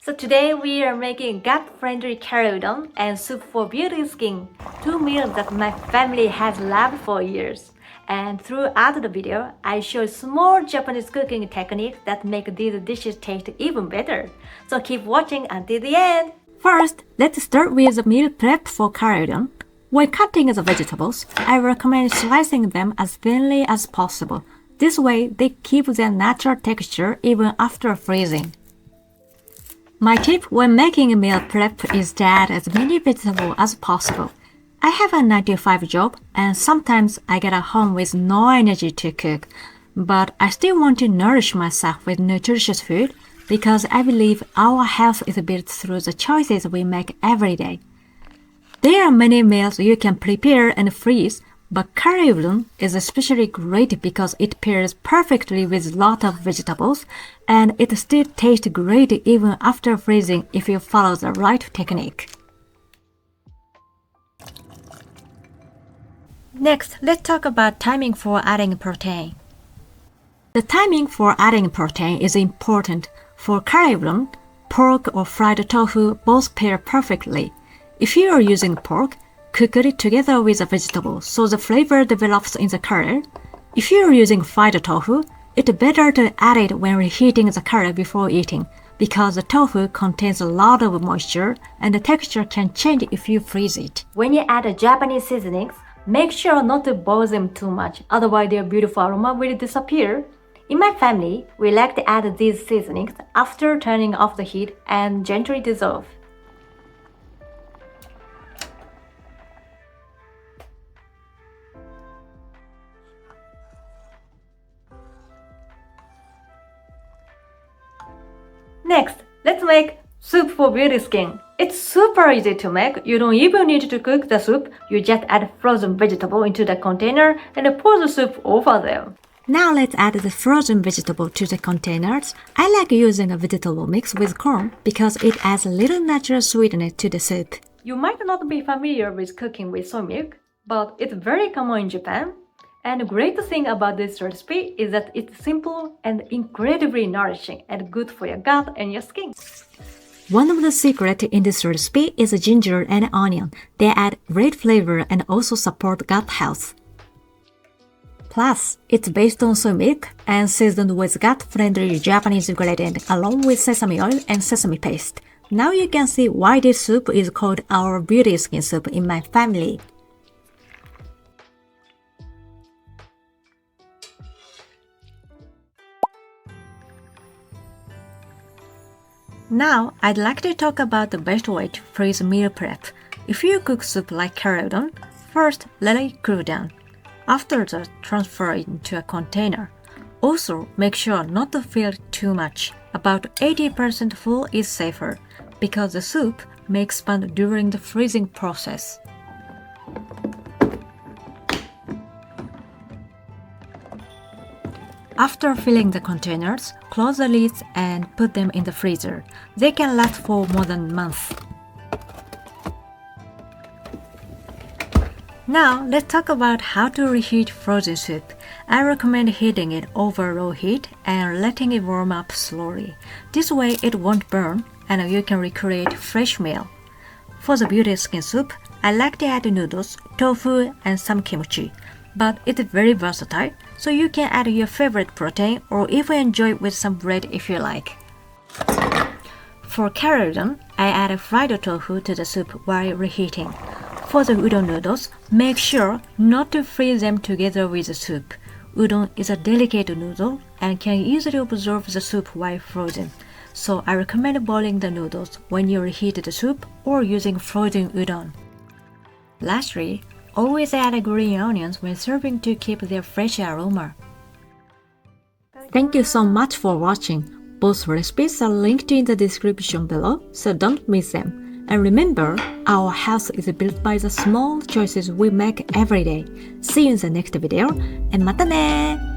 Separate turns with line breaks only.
So today we are making gut-friendly curry udon and soup for beauty skin, two meals that my family has loved for years. And throughout the video, I show small Japanese cooking techniques that make these dishes taste even better. So keep watching until the end. First, let's start with the meal prep for curry udon. When cutting the vegetables, I recommend slicing them as thinly as possible. This way, they keep their natural texture even after freezing. My tip when making a meal prep is to add as many vegetables as possible. I have a 9-to-5 job and sometimes I get at home with no energy to cook, but I still want to nourish myself with nutritious food because I believe our health is built through the choices we make every day. There are many meals you can prepare and freeze, but curry udon is especially great because it pairs perfectly with lots of vegetables and it still tastes great even after freezing if you follow the right technique. Next, let's talk about timing for adding protein. The timing for adding protein is important. For curry udon, pork or fried tofu both pair perfectly. If you are using pork, cook it together with the vegetable so the flavor develops in the curry. If you are using fried tofu, it's better to add it when reheating the curry before eating because the tofu contains a lot of moisture and the texture can change if you freeze it. When you add Japanese seasonings, make sure not to boil them too much, otherwise their beautiful aroma will disappear. In my family, we like to add these seasonings after turning off the heat and gently dissolve. Next, let's make soup for beauty skin. It's super easy to make. You don't even need to cook the soup. You just add frozen vegetable into the container and pour the soup over them. Now let's add the frozen vegetable to the containers. I like using a vegetable mix with corn because it adds a little natural sweetness to the soup. You might not be familiar with cooking with soy milk, but it's very common in Japan. And the great thing about this recipe is that it's simple and incredibly nourishing and good for your gut and your skin. One of the secrets in this recipe is ginger and onion. They add great flavor and also support gut health. Plus, it's based on soy milk and seasoned with gut-friendly Japanese ingredients along with sesame oil and sesame paste. Now you can see why this soup is called our beauty skin soup in my family. Now, I'd like to talk about the best way to freeze meal prep. If you cook soup like curry udon, first let it cool down. After that, transfer it into a container. Also, make sure not to fill it too much. About 80% full is safer because the soup may expand during the freezing process. After filling the containers, close the lids and put them in the freezer. They can last for more than a month. Now, let's talk about how to reheat frozen soup. I recommend heating it over low heat and letting it warm up slowly. This way it won't burn and you can recreate fresh meal. For the beauty skin soup, I like to add noodles, tofu, and some kimchi. But it's very versatile, so you can add your favorite protein or even enjoy it with some bread if you like. For curry udon, I add a fried tofu to the soup while reheating. For the udon noodles, make sure not to freeze them together with the soup. Udon is a delicate noodle and can easily absorb the soup while frozen. So I recommend boiling the noodles when you reheat the soup or using frozen udon. Lastly, always add green onions when serving to keep their fresh aroma. Thank you so much for watching. Both recipes are linked in the description below, so don't miss them. And remember, our health is built by the small choices we make every day. See you in the next video, and mata ne!